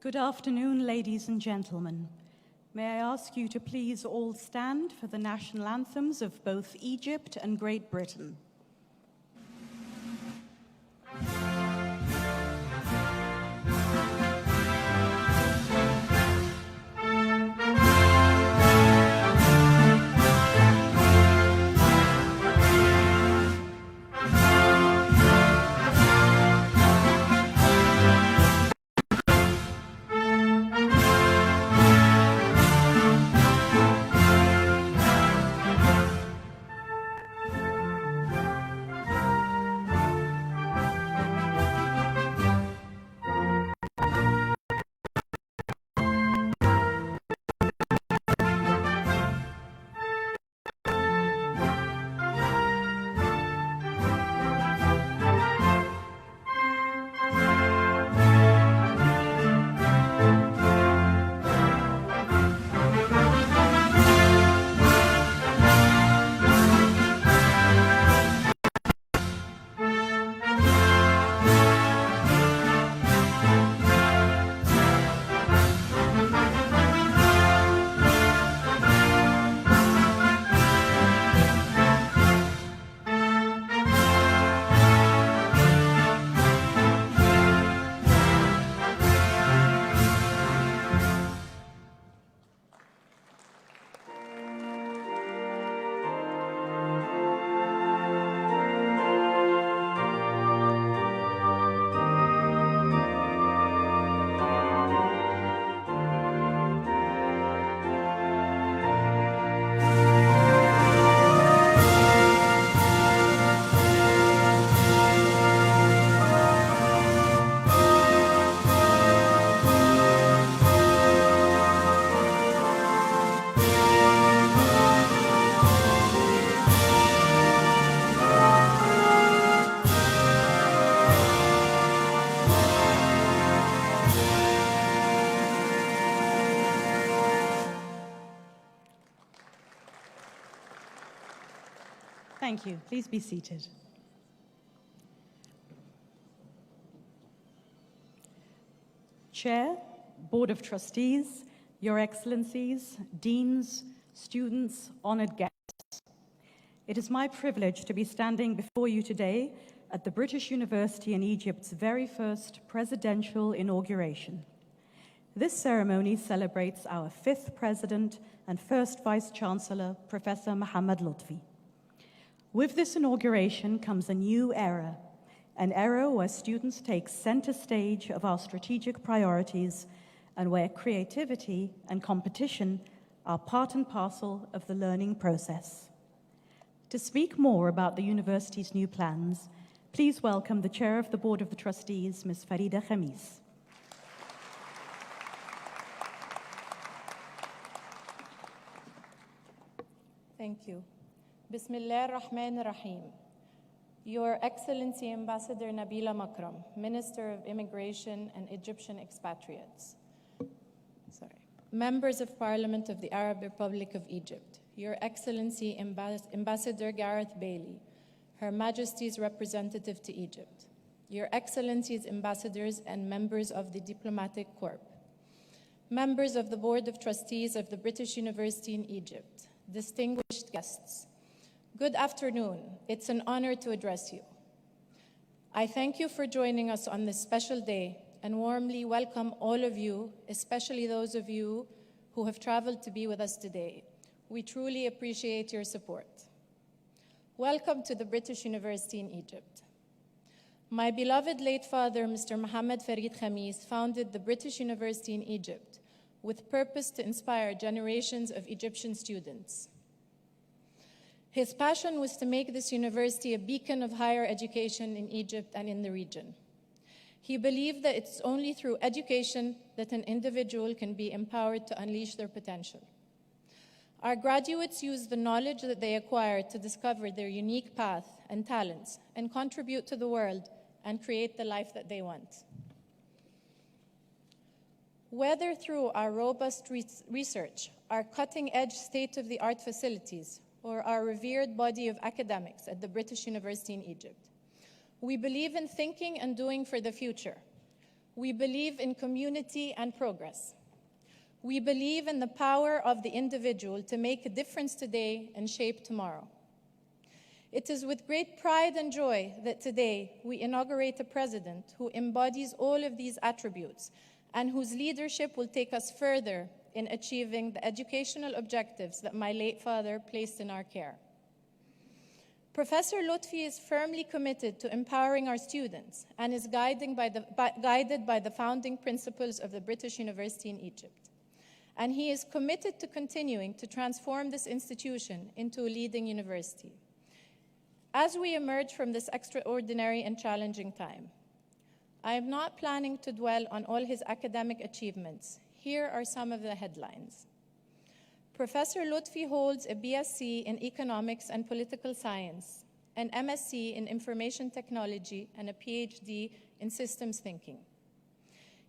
Good afternoon, ladies and gentlemen. May I ask you to please all stand for the national anthems of both Egypt and Great Britain. Thank you. Please be seated. Chair, Board of Trustees, Your Excellencies, Deans, students, honored guests. It is my privilege to be standing before you today at the British University in Egypt's very first presidential inauguration. This ceremony celebrates our 5th president and first Vice-Chancellor, Professor Mohamed Loutfi. With this inauguration comes a new era, an era where students take center stage of our strategic priorities and where creativity and competition are part and parcel of the learning process. To speak more about the university's new plans, please welcome the Chair of the Board of the Trustees, Ms. Farida Khamis. Thank you. Bismillah ar-Rahman ar-Rahim. Your Excellency Ambassador Nabila Makram, Minister of Immigration and Egyptian Expatriates. Members of Parliament of the Arab Republic of Egypt. Your Excellency Ambassador Gareth Bailey, Her Majesty's representative to Egypt. Your Excellencies Ambassadors and members of the Diplomatic Corps. Members of the Board of Trustees of the British University in Egypt. Distinguished guests. Good afternoon. It's an honor to address you. I thank you for joining us on this special day and warmly welcome all of you, especially those of you who have traveled to be with us today. We truly appreciate your support. Welcome to the British University in Egypt. My beloved late father, Mr. Mohamed Farid Khamis, founded the British University in Egypt with purpose to inspire generations of Egyptian students. His passion was to make this university a beacon of higher education in Egypt and in the region. He believed that it's only through education that an individual can be empowered to unleash their potential. Our graduates use the knowledge that they acquire to discover their unique path and talents and contribute to the world and create the life that they want. Whether through our robust research, our cutting-edge state-of-the-art facilities, or our revered body of academics at the British University in Egypt, we believe in thinking and doing for the future. We believe in community and progress. We believe in the power of the individual to make a difference today and shape tomorrow. It is with great pride and joy that today we inaugurate a president who embodies all of these attributes and whose leadership will take us further in achieving the educational objectives that my late father placed in our care. Professor Loutfi is firmly committed to empowering our students and is guided by the founding principles of the British University in Egypt. And he is committed to continuing to transform this institution into a leading university. As we emerge from this extraordinary and challenging time, I am not planning to dwell on all his academic achievements. Here are some of the headlines. Professor Loutfi holds a BSc in Economics and Political Science, an MSc in Information Technology, and a PhD in Systems Thinking.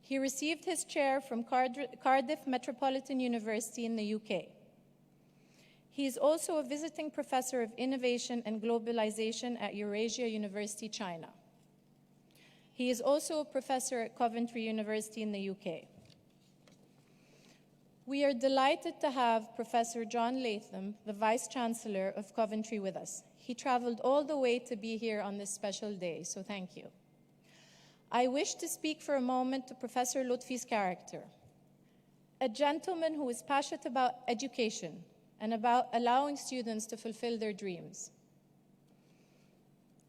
He received his chair from Cardiff Metropolitan University in the UK. He is also a visiting professor of innovation and globalization at Eurasia University, China. He is also a professor at Coventry University in the UK. We are delighted to have Professor John Latham, the Vice-Chancellor of Coventry, with us. He traveled all the way to be here on this special day, so thank you. I wish to speak for a moment to Professor Loutfi's character, a gentleman who is passionate about education and about allowing students to fulfill their dreams.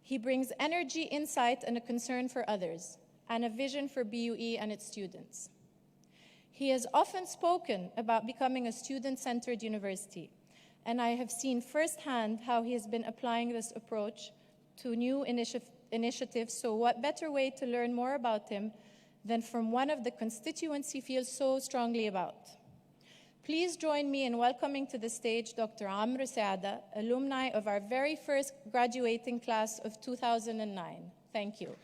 He brings energy, insight, and a concern for others, and a vision for BUE and its students. He has often spoken about becoming a student-centered university, and I have seen firsthand how he has been applying this approach to new initiatives, so what better way to learn more about him than from one of the constituents he feels so strongly about. Please join me in welcoming to the stage Dr. Amr Saada, alumni of our very first graduating class of 2009. Thank you.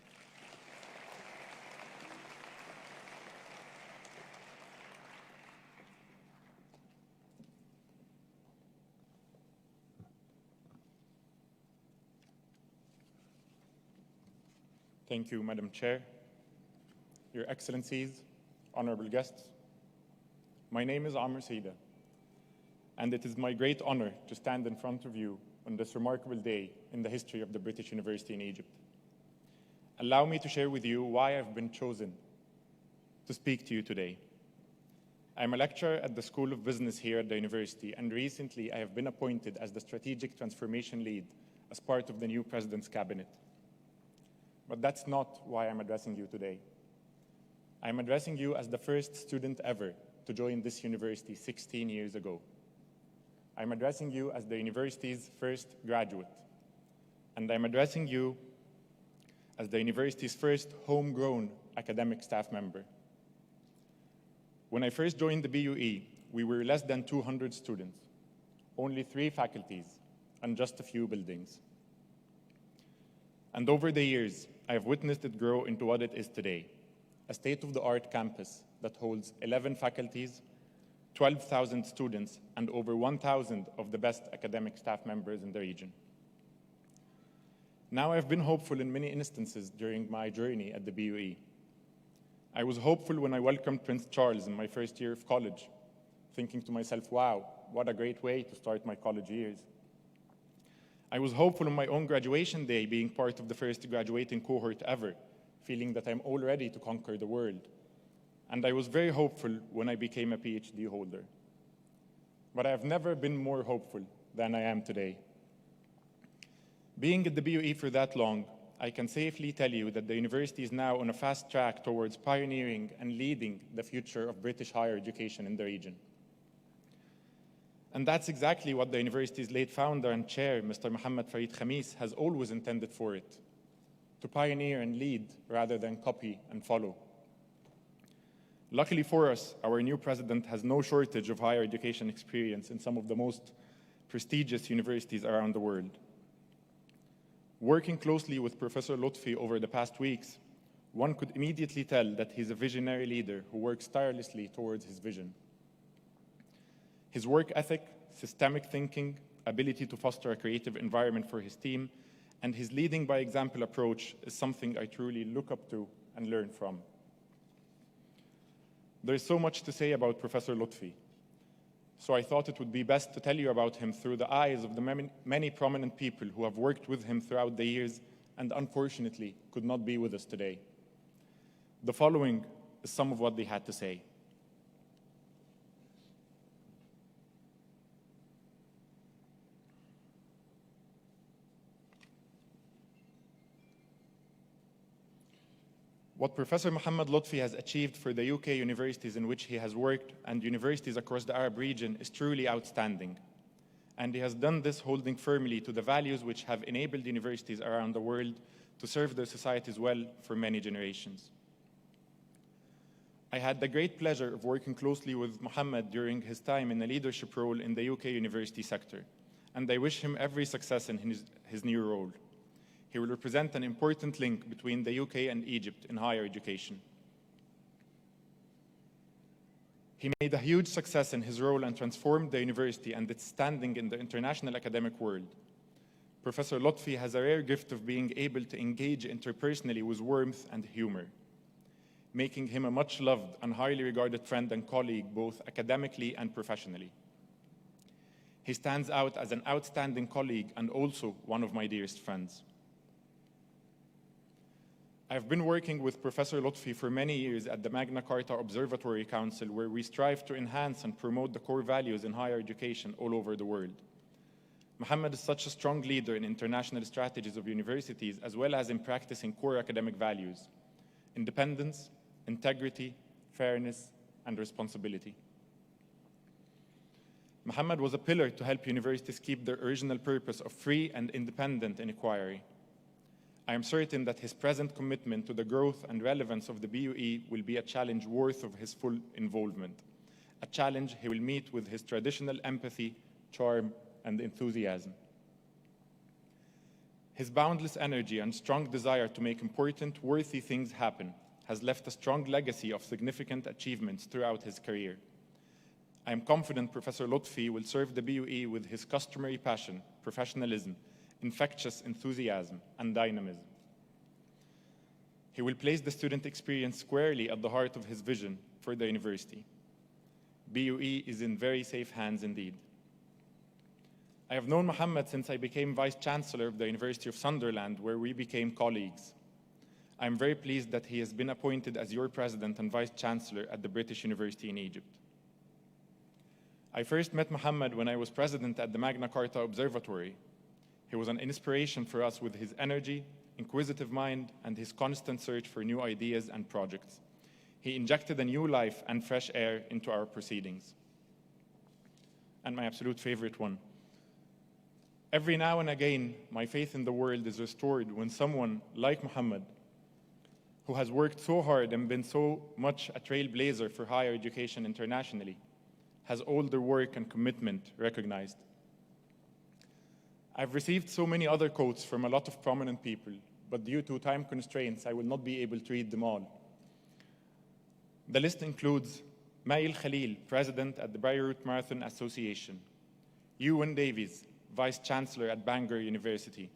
Thank you, Madam Chair, Your Excellencies, honorable guests. My name is Amr Saada, and it is my great honor to stand in front of you on this remarkable day in the history of the British University in Egypt. Allow me to share with you why I've been chosen to speak to you today. I'm a lecturer at the School of Business here at the university, and recently I have been appointed as the Strategic Transformation Lead as part of the new President's Cabinet. But that's not why I'm addressing you today. I'm addressing you as the first student ever to join this university 16 years ago. I'm addressing you as the university's first graduate. And I'm addressing you as the university's first homegrown academic staff member. When I first joined the BUE, we were less than 200 students, only 3 faculties, and just a few buildings. And over the years, I have witnessed it grow into what it is today, a state-of-the-art campus that holds 11 faculties, 12,000 students, and over 1,000 of the best academic staff members in the region. Now, I've been hopeful in many instances during my journey at the BUE. I was hopeful when I welcomed Prince Charles in my first year of college, thinking to myself, wow, what a great way to start my college years. I was hopeful on my own graduation day, being part of the first graduating cohort ever, feeling that I'm all ready to conquer the world. And I was very hopeful when I became a PhD holder. But I have never been more hopeful than I am today. Being at the BUE for that long, I can safely tell you that the university is now on a fast track towards pioneering and leading the future of British higher education in the region. And that's exactly what the university's late founder and chair, Mr. Mohamed has always intended for it, to pioneer and lead rather than copy and follow. Luckily for us, our new president has no shortage of higher education experience in some of the most prestigious universities around the world. Working closely with Professor Loutfi over the past weeks, one could immediately tell that he's a visionary leader who works tirelessly towards his vision. His work ethic, systemic thinking, ability to foster a creative environment for his team, and his leading by example approach is something I truly look up to and learn from. There's so much to say about Professor Loutfi, so I thought it would be best to tell you about him through the eyes of the many prominent people who have worked with him throughout the years and unfortunately could not be with us today. The following is some of what they had to say. What Professor Mohamed Loutfi has achieved for the UK universities in which he has worked and universities across the Arab region is truly outstanding. And he has done this holding firmly to the values which have enabled universities around the world to serve their societies well for many generations. I had the great pleasure of working closely with Mohamed during his time in a leadership role in the UK university sector, and I wish him every success in his new role. He will represent an important link between the UK and Egypt in higher education. He made a huge success in his role and transformed the university and its standing in the international academic world. Professor Loutfi has a rare gift of being able to engage interpersonally with warmth and humor, making him a much-loved and highly regarded friend and colleague both academically and professionally. He stands out as an outstanding colleague and also one of my dearest friends. I've been working with Professor Loutfi for many years at the Magna Carta Observatory Council, where we strive to enhance and promote the core values in higher education all over the world. Mohamed is such a strong leader in international strategies of universities, as well as in practicing core academic values: independence, integrity, fairness, and responsibility. Mohamed was a pillar to help universities keep their original purpose of free and independent inquiry. I am certain that his present commitment to the growth and relevance of the BUE will be a challenge worth of his full involvement, a challenge he will meet with his traditional empathy, charm, and enthusiasm. His boundless energy and strong desire to make important, worthy things happen has left a strong legacy of significant achievements throughout his career. I am confident Professor Loutfi will serve the BUE with his customary passion, professionalism, infectious enthusiasm, and dynamism. He will place the student experience squarely at the heart of his vision for the university. BUE is in very safe hands indeed. I have known Mohamed since I became Vice-Chancellor of the University of Sunderland, where we became colleagues. I am very pleased that he has been appointed as your President and Vice-Chancellor at the British University in Egypt. I first met Mohamed when I was President at the Magna Carta Observatory. He was an inspiration for us with his energy, inquisitive mind, and his constant search for new ideas and projects. He injected a new life and fresh air into our proceedings. And my absolute favorite one: every now and again, my faith in the world is restored when someone like Mohamed, who has worked so hard and been so much a trailblazer for higher education internationally, has all their work and commitment recognized. I've received so many other quotes from a lot of prominent people, but due to time constraints, I will not be able to read them all. The list includes Mail Khalil, President at the Beirut Marathon Association; Ewan Davies, Vice-Chancellor at Bangor University;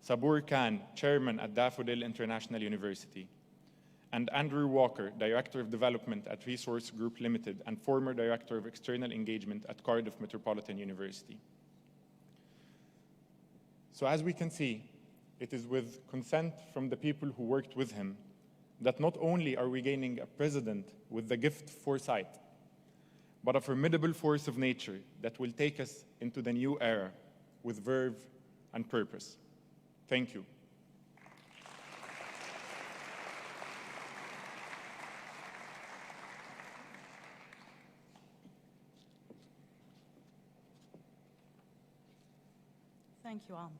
Sabur Khan, Chairman at Daffodil International University; and Andrew Walker, Director of Development at Resource Group Limited and former Director of External Engagement at Cardiff Metropolitan University. So as we can see, it is with consent from the people who worked with him that not only are we gaining a president with the gift foresight, but a formidable force of nature that will take us into the new era with verve and purpose. Thank you. Thank you, Amr.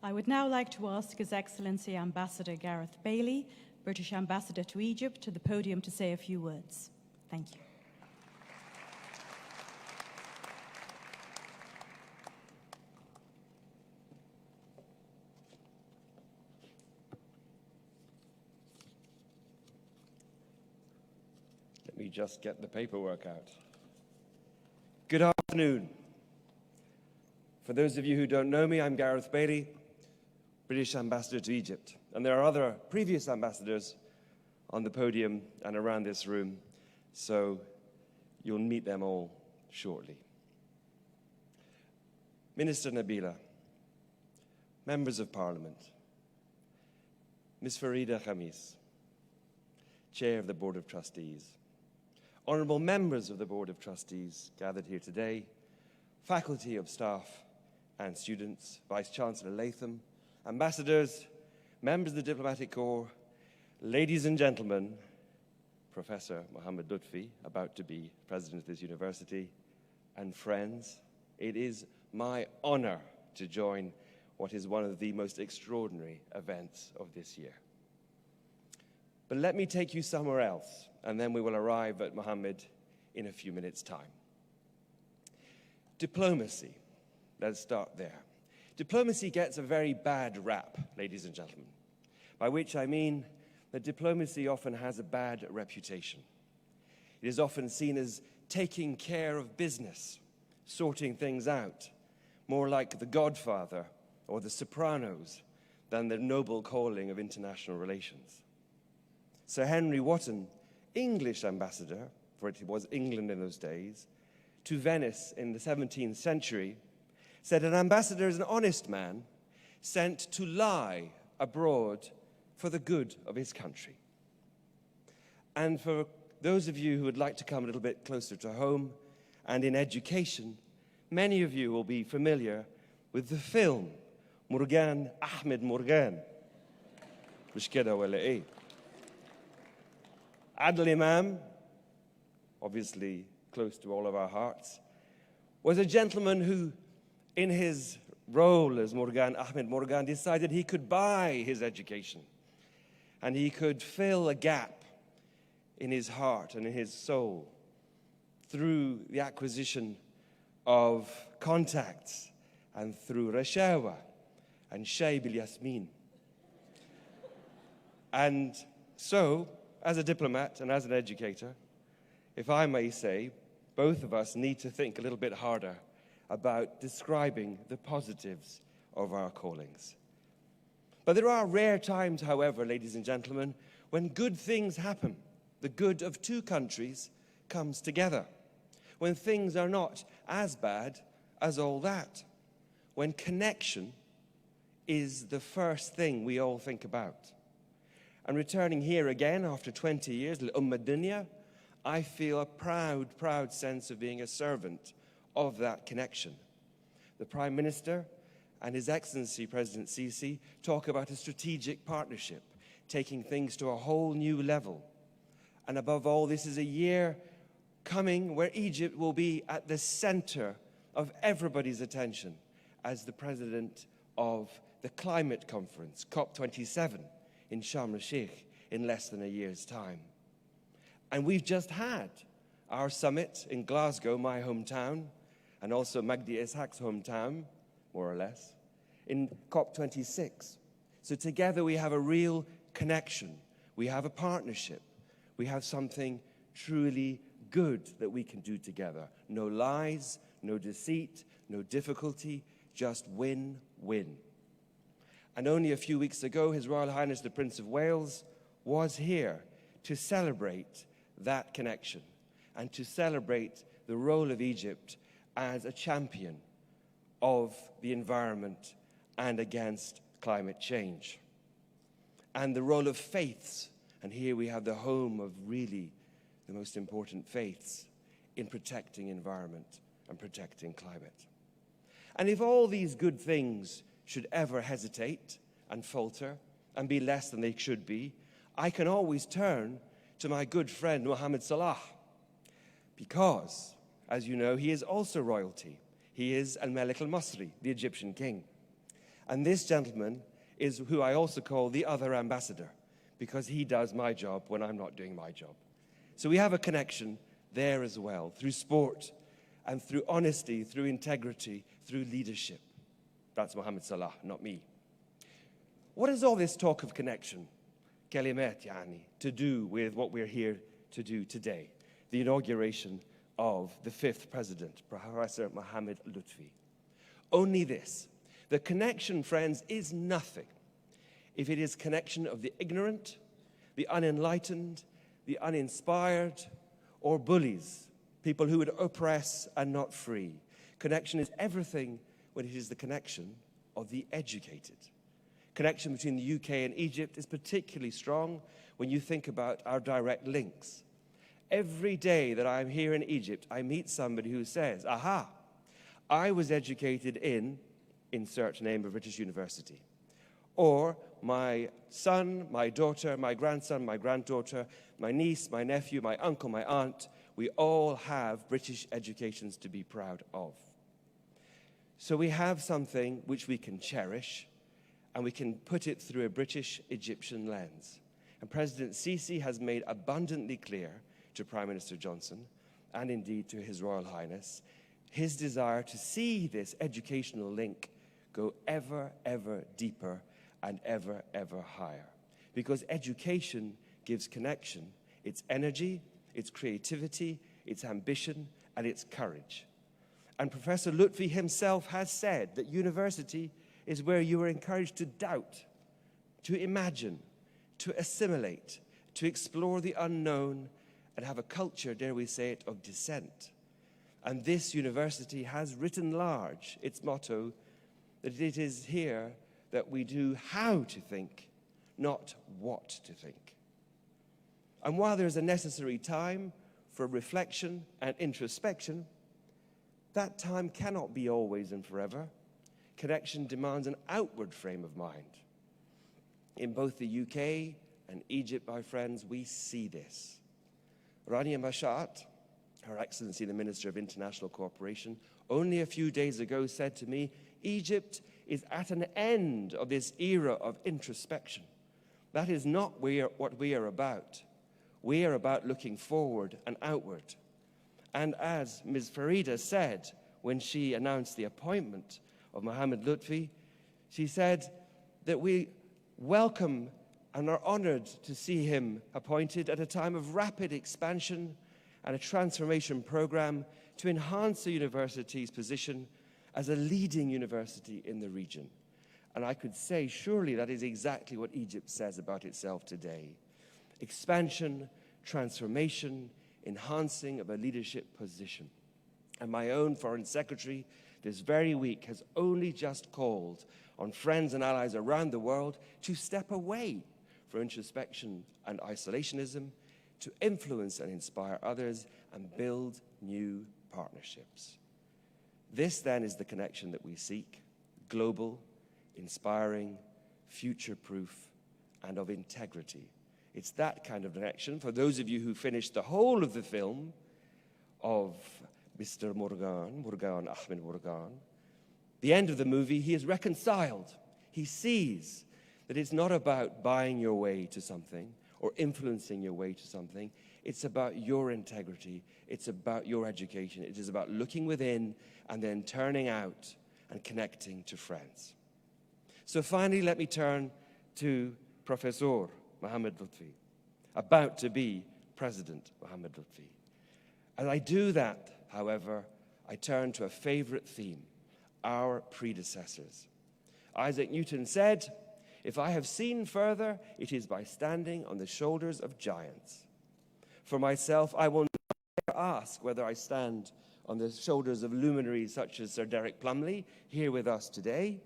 I would now like to ask His Excellency Ambassador Gareth Bailey, British Ambassador to Egypt, to the podium to say a few words. Thank you. Let me just get the paperwork out. Good afternoon. For those of you who don't know me, I'm Gareth Bailey, British Ambassador to Egypt. And there are other previous ambassadors on the podium and around this room, so you'll meet them all shortly. Minister Nabila, members of Parliament, Ms. Farida Khamis, Chair of the Board of Trustees, honourable members of the Board of Trustees gathered here today, faculty of staff and students, Vice-Chancellor Latham, ambassadors, members of the Diplomatic Corps, ladies and gentlemen, Professor Mohamed Loutfi, about to be president of this university, and friends, it is my honour to join what is one of the most extraordinary events of this year. But let me take you somewhere else, and then we will arrive at Mohammed in a few minutes' time. Diplomacy. Let's start there. Diplomacy gets a very bad rap, ladies and gentlemen, by which I mean that diplomacy often has a bad reputation. It is often seen as taking care of business, sorting things out, more like The Godfather or The Sopranos than the noble calling of international relations. Sir Henry Wotton, English ambassador, for it was England in those days, to Venice in the 17th century, said an ambassador is an honest man sent to lie abroad for the good of his country. And for those of you who would like to come a little bit closer to home and in education, many of you will be familiar with the film Morgan Ahmed Morgan. مش كده ولا إيه؟ Adil Imam, obviously close to all of our hearts, was a gentleman who, in his role as Morgan Ahmed Morgan, decided he could buy his education and he could fill a gap in his heart and in his soul through the acquisition of contacts and through rashawa and shay bil yasmin. And so, as a diplomat and as an educator, if I may say, both of us need to think a little bit harder about describing the positives of our callings. But there are rare times, however, ladies and gentlemen, when good things happen. The good of two countries comes together. When things are not as bad as all that. When connection is the first thing we all think about. And returning here again after 20 years, Umm Dunya, I feel a proud, proud sense of being a servant of that connection. The Prime Minister and His Excellency President Sisi talk about a strategic partnership, taking things to a whole new level. And above all, this is a year coming where Egypt will be at the center of everybody's attention as the president of the climate conference, COP27, in Sharm el-Sheikh in less than a year's time. And we've just had our summit in Glasgow, my hometown, and also Magdi Ishaq's hometown, more or less, in COP26. So together we have a real connection. We have a partnership. We have something truly good that we can do together. No lies, no deceit, no difficulty, just win-win. And only a few weeks ago, His Royal Highness the Prince of Wales was here to celebrate that connection and to celebrate the role of Egypt as a champion of the environment and against climate change. And the role of faiths, and here we have the home of really the most important faiths in protecting environment and protecting climate. And if all these good things should ever hesitate and falter and be less than they should be, I can always turn to my good friend Mohamed Salah, because, as you know, he is also royalty. He is Al-Malik al-Masri, the Egyptian king. And this gentleman is who I also call the other ambassador, because he does my job when I'm not doing my job. So we have a connection there as well, through sport and through honesty, through integrity, through leadership. That's Mohamed Salah, not me. What is all this talk of connection, kalimat yani, to do with what we're here to do today, the inauguration of the fifth president, Professor Mohamed Loutfi? Only this: the connection, friends, is nothing if it is connection of the ignorant, the unenlightened, the uninspired, or bullies, people who would oppress and not free. Connection is everything when it is the connection of the educated. Connection between the UK and Egypt is particularly strong when you think about our direct links. Every day that I'm here in Egypt, I meet somebody who says, aha, I was educated in, insert name of British university. Or my son, my daughter, my grandson, my granddaughter, my niece, my nephew, my uncle, my aunt, we all have British educations to be proud of. So we have something which we can cherish, and we can put it through a British-Egyptian lens. And President Sisi has made abundantly clear to Prime Minister Johnson, and indeed to His Royal Highness, his desire to see this educational link go ever, ever deeper and ever, ever higher. Because education gives connection, its energy, its creativity, its ambition, and its courage. And Professor Loutfi himself has said that university is where you are encouraged to doubt, to imagine, to assimilate, to explore the unknown, and have a culture, dare we say it, of dissent. And this university has written large its motto that it is here that we do how to think, not what to think. And while there is a necessary time for reflection and introspection, that time cannot be always and forever. Connection demands an outward frame of mind. In both the UK and Egypt, my friends, we see this. Rania Mashat, Her Excellency the Minister of International Cooperation, only a few days ago said to me, Egypt is at an end of this era of introspection. That is not what we are about. We are about looking forward and outward. And as Ms. Farida said when she announced the appointment of Mohamed Loutfi, she said that we welcome and are honored to see him appointed at a time of rapid expansion and a transformation program to enhance the university's position as a leading university in the region. And I could say, surely that is exactly what Egypt says about itself today. Expansion, transformation, enhancing of a leadership position. And my own Foreign Secretary this very week has only just called on friends and allies around the world to step away from introspection and isolationism, to influence and inspire others and build new partnerships. This then is the connection that we seek, global, inspiring, future-proof, and of integrity. It's that kind of connection, for those of you who finished the whole of the film of Mr. Ahmed Morgan, the end of the movie, he is reconciled. He sees that it's not about buying your way to something or influencing your way to something. It's about your integrity. It's about your education. It is about looking within and then turning out and connecting to friends. So finally, let me turn to Professor Mohamed Loutfi, about to be President Mohamed Loutfi. As I do that, however, I turn to a favorite theme, our predecessors. Isaac Newton said, "If I have seen further, it is by standing on the shoulders of giants." For myself, I will not ask whether I stand on the shoulders of luminaries such as Sir Derek Plumley, here with us today,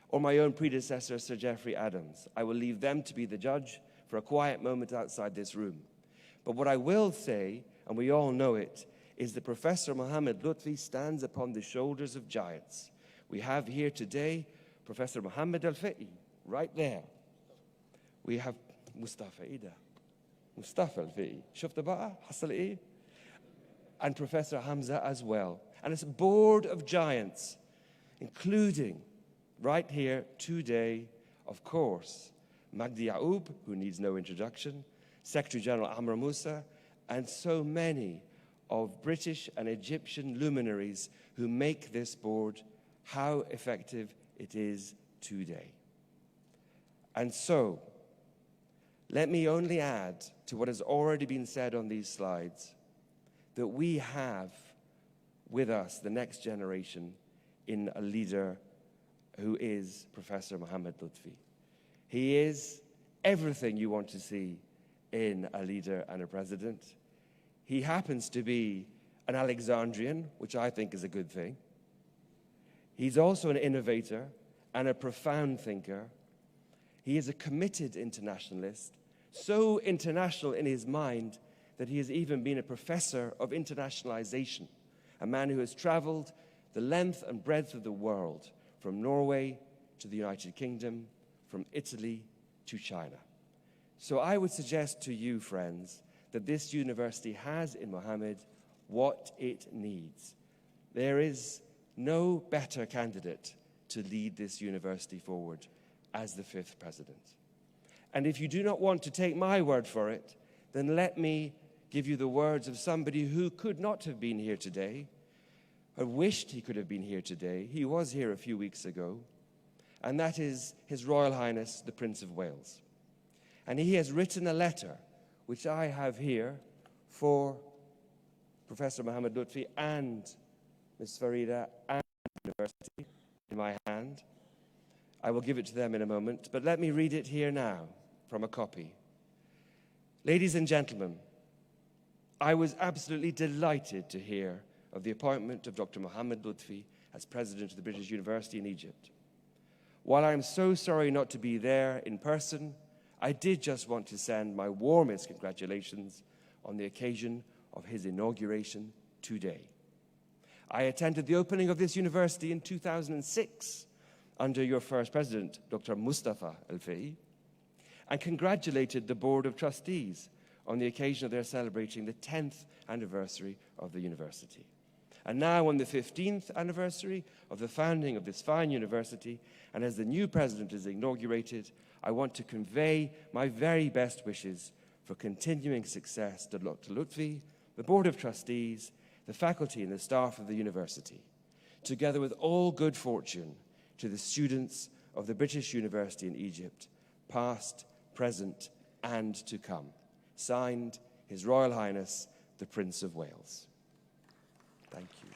or my own predecessor, Sir Geoffrey Adams. I will leave them to be the judge for a quiet moment outside this room. But what I will say, and we all know it, is that Professor Mohamed Loutfi stands upon the shoulders of giants. We have here today Professor Mohamed Al-Fiqi, right there. We have Mustafa Ida. Mustafa Al-Fiqi. شفت بقى حصل إيه? And Professor Hamza as well. And it's a board of giants, including right here today, of course, Magdi Yaoub, who needs no introduction, Secretary General Amr Moussa, and so many of British and Egyptian luminaries who make this board how effective it is today. And so, let me only add to what has already been said on these slides, that we have with us the next generation in a leader who is Professor Mohamed Loutfi. He is everything you want to see in a leader and a president. He happens to be an Alexandrian, which I think is a good thing. He's also an innovator and a profound thinker. He is a committed internationalist, so international in his mind that he has even been a professor of internationalization, a man who has traveled the length and breadth of the world, from Norway to the United Kingdom, from Italy to China. So I would suggest to you, friends, that this university has in Mohamed what it needs. There is no better candidate to lead this university forward as the 5th president. And if you do not want to take my word for it, then let me give you the words of somebody who could not have been here today, or wished he could have been here today. He was here a few weeks ago, and that is His Royal Highness, the Prince of Wales. And he has written a letter, which I have here for Professor Mohamed Loutfi and Ms. Farida and the university in my hand. I will give it to them in a moment, but let me read it here now from a copy. Ladies and gentlemen, I was absolutely delighted to hear of the appointment of Dr. Mohamed Loutfi as president of the British University in Egypt. While I'm so sorry not to be there in person, I did just want to send my warmest congratulations on the occasion of his inauguration today. I attended the opening of this university in 2006 under your first president, Dr. Mustafa Al-Fay, and congratulated the Board of Trustees on the occasion of their celebrating the 10th anniversary of the university. And now on the 15th anniversary of the founding of this fine university, and as the new president is inaugurated, I want to convey my very best wishes for continuing success to Dr. Lutfi, the Board of Trustees, the faculty and the staff of the university, together with all good fortune to the students of the British University in Egypt, past, present, and to come. Signed, His Royal Highness, the Prince of Wales. Thank you.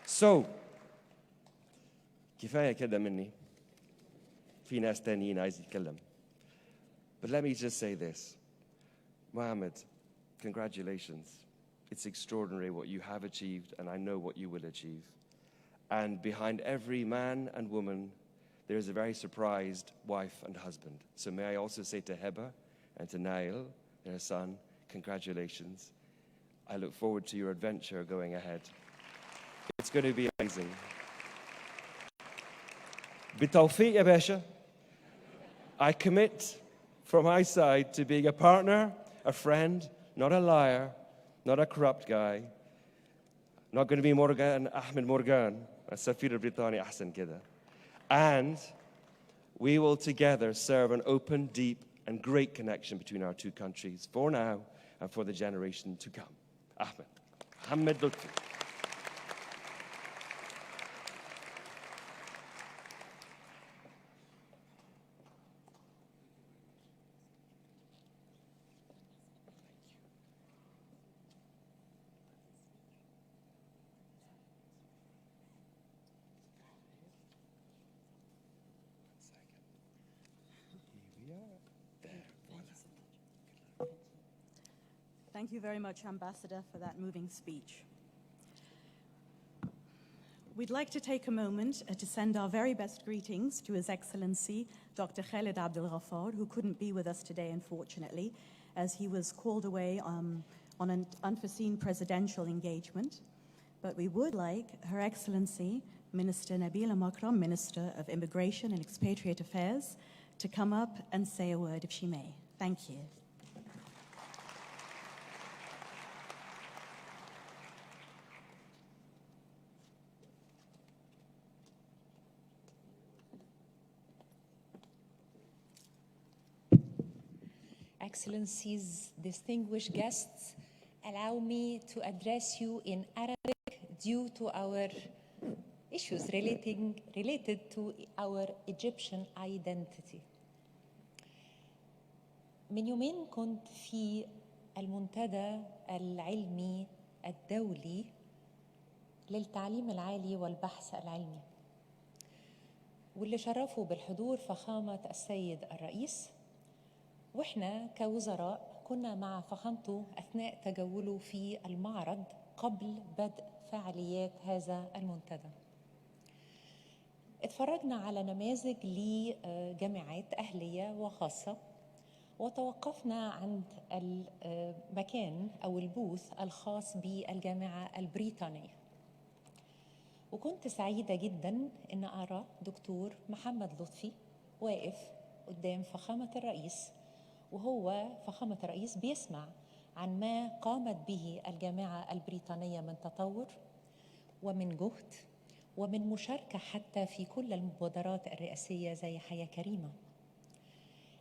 So, كفاية كده مني. في ناس تانيين عايز يتكلم. But let me just say this. Mohamed, congratulations. It's extraordinary what you have achieved, and I know what you will achieve. And behind every man and woman, there is a very surprised wife and husband. So may I also say to Heba and to Nail, their son, congratulations. I look forward to your adventure going ahead. It's going to be amazing. بالتوفيق يا باشا. I commit from my side to being a partner, a friend, not a liar, not a corrupt guy. Not going to be Morgan, Ahmed Morgan, السفير البريطاني أحسن كده. And we will together serve an open, deep, and great connection between our two countries for now and for the generation to come. Ahmed, Mohamed Loutfi. Thank you very much, Ambassador, for that moving speech. We'd like to take a moment to send our very best greetings to His Excellency, Dr. Khaled Abdel Ghaffar, who couldn't be with us today, unfortunately, as he was called away on an unforeseen presidential engagement. But we would like Her Excellency, Minister Nabila Makram, Minister of Immigration and Expatriate Affairs, to come up and say a word if she may. Thank you. Excellencies, distinguished guests, allow me to address you in Arabic due to our issues related to our Egyptian identity. من يومين كنت في المنتدى العلمي الدولي للتعليم العالي والبحث العلمي. واللي شرفوا بالحضور فخامة السيد الرئيس، وإحنا كوزراء كنا مع فخامته أثناء تجوله في المعرض قبل بدء فعاليات هذا المنتدى. اتفرجنا على نماذج لجامعات أهلية وخاصة، وتوقفنا عند المكان أو البوث الخاص بالجامعه البريطانيه. وكنت سعيدة جدا أن أرى دكتور محمد لطفي واقف قدام فخامة الرئيس، وهو فخامة الرئيس بيسمع عن ما قامت به الجامعه البريطانيه من تطور ومن جهد ومن مشاركة حتى في كل المبادرات الرئاسية زي حياة كريمة.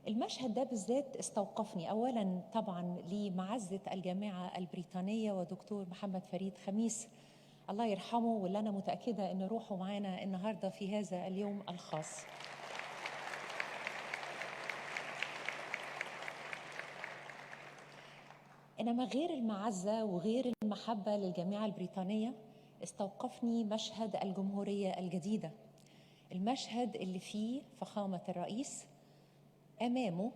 المشهد ده بالذات استوقفني أولاً طبعاً لمعزة الجامعة البريطانية ودكتور محمد فريد خميس الله يرحمه، واللي أنا متأكدة أن روحه معانا النهاردة في هذا اليوم الخاص. إنما غير المعزة وغير المحبة للجامعة البريطانية استوقفني مشهد الجمهورية الجديدة، المشهد اللي فيه فخامة الرئيس أمامه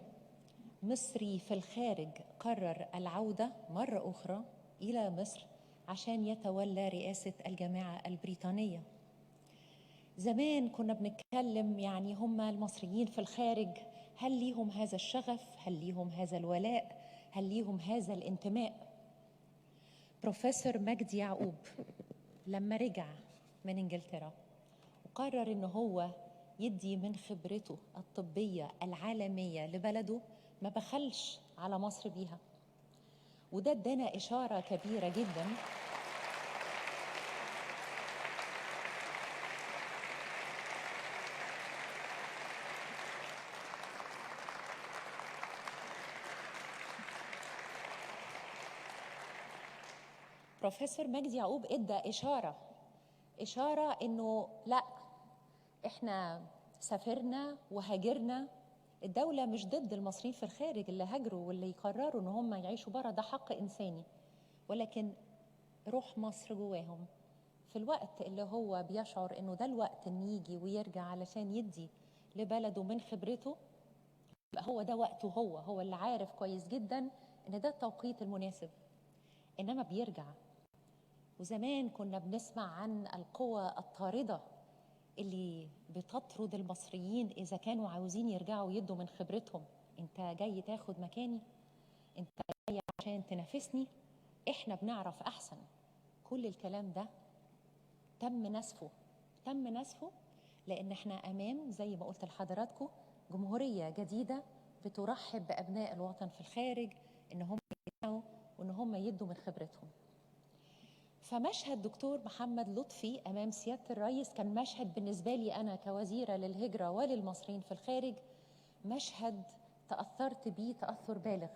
مصري في الخارج قرر العودة مرة أخرى إلى مصر عشان يتولى رئاسة الجامعة البريطانية. زمان كنا بنتكلم يعني هم المصريين في الخارج هل ليهم هذا الشغف؟ هل ليهم هذا الولاء؟ هل ليهم هذا الانتماء؟ بروفيسور مجدي يعقوب لما رجع من إنجلترا وقرر إنه هو يدي من خبرته الطبية العالمية لبلده، ما بخلش على مصر بيها، وده ادانا إشارة كبيرة جدا بروفيسور مجدي يعقوب ادى إشارة إنه لا، إحنا سافرنا وهاجرنا، الدولة مش ضد المصريين في الخارج اللي هاجروا واللي يقرروا إن هم يعيشوا برا، ده حق إنساني، ولكن روح مصر جواهم في الوقت اللي هو بيشعر إنه ده الوقت إن يجي ويرجع علشان يدي لبلده من خبرته، يبقى هو ده وقته، هو اللي عارف كويس جدا إن ده التوقيت المناسب، إنما بيرجع. وزمان كنا بنسمع عن القوى الطاردة اللي بتطرد المصريين إذا كانوا عاوزين يرجعوا يدوا من خبرتهم، أنت جاي تاخد مكاني، أنت جاي عشان تنافسني، إحنا بنعرف أحسن. كل الكلام ده تم نسفه لأن إحنا أمام زي ما قلت لحضراتكم جمهورية جديدة بترحب بأبناء الوطن في الخارج إن هم يرجعوا وإن هم يدوا من خبرتهم. فمشهد دكتور محمد لطفي أمام سيادة الرئيس كان مشهد بالنسبة لي أنا كوزيرة للهجرة وللمصريين في الخارج، مشهد تأثرت بيه تأثر بالغ،